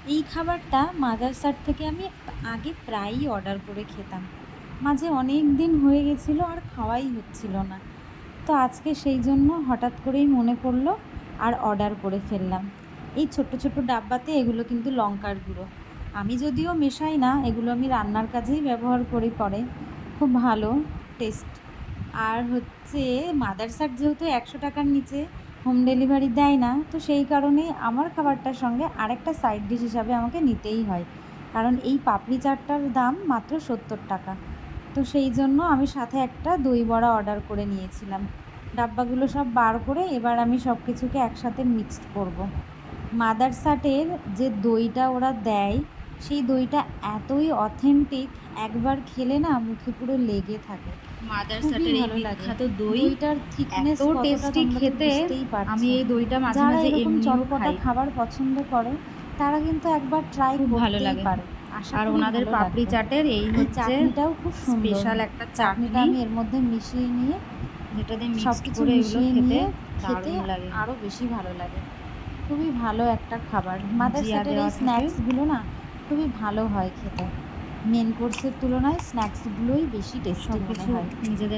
এই খাবারটা মাদারসার থেকে আমি আগে প্রায়ই অর্ডার করে খেতাম, মাঝে অনেক দিন হয়ে গেছিলো আর খাওয়াই হচ্ছিল না। তো আজকে সেই জন্য হঠাৎ করেই মনে পড়লো আর অর্ডার করে ফেললাম। এই ছোট্ট ছোট্ট ডাব্বাতে এগুলো কিন্তু লঙ্কার গুঁড়ো, আমি যদিও মেশাই না, এগুলো আমি রান্নার কাজেই ব্যবহার করি পরে। খুব ভালো টেস্ট। আর হচ্ছে মাদারসার যেহেতু 100 টাকার নিচে হোম ডেলিভারি দেয় না, তো সেই কারণেই আমার খাবারটার সঙ্গে আরেকটা সাইড ডিশ হিসাবে আমাকে নিতেই হয়, কারণ এই পাপড়ি চাটটার দাম মাত্র 70 টাকা। তো সেই জন্য আমি সাথে একটা দই বড়া অর্ডার করে নিয়েছিলাম। ডাব্বাগুলো সব বার করে এবার আমি সব কিছুকে একসাথে মিক্সড করব। মাদারসাটের যে দইটা ওরা দেয়, সেই দইটা এতই অথেন্টিক, একবার খেলে না মুখে পুরো লেগে থাকে। মাদারসাটের এই ভালো লাগে বিখ্যাত দই দইটার থিকনেস এত টেস্টি খেতে। আমি এই দইটা মাঝে যারা মাঝে এরকম এমনিও চটপটা খাই, খাবার পছন্দ করে তারা কিন্তু একবার ট্রাই খুব ভালো করতেই লাগে। পারে। আশা আর করি ওনাদের ভালো পাপড়ি লাগবে। চাটের এই হচ্ছে চাটনিটাও খুব সুন্দর। স্পেশাল একটা চাটনিটা চাটনি, আমি এর মধ্যে মিশিয়ে নিয়ে যেটা দিয়ে সব মিক্সড কিছু করে এগুলো মিশিয়ে খেতে নিয়ে খেতে দারুণ লাগে। আরও বেশি ভালো লাগে। খুবই ভালো একটা খাবার। জিয়া মাদারসাটের দেওয়া এই থাকে। স্ন্যাক্সগুলো না খুবই ভালো হয় খেতে। মেন কোর্সের তুলনায় স্ন্যাক্সগুলোই বেশি টেস্টি সব মনে কিছু হয়। নিজেদের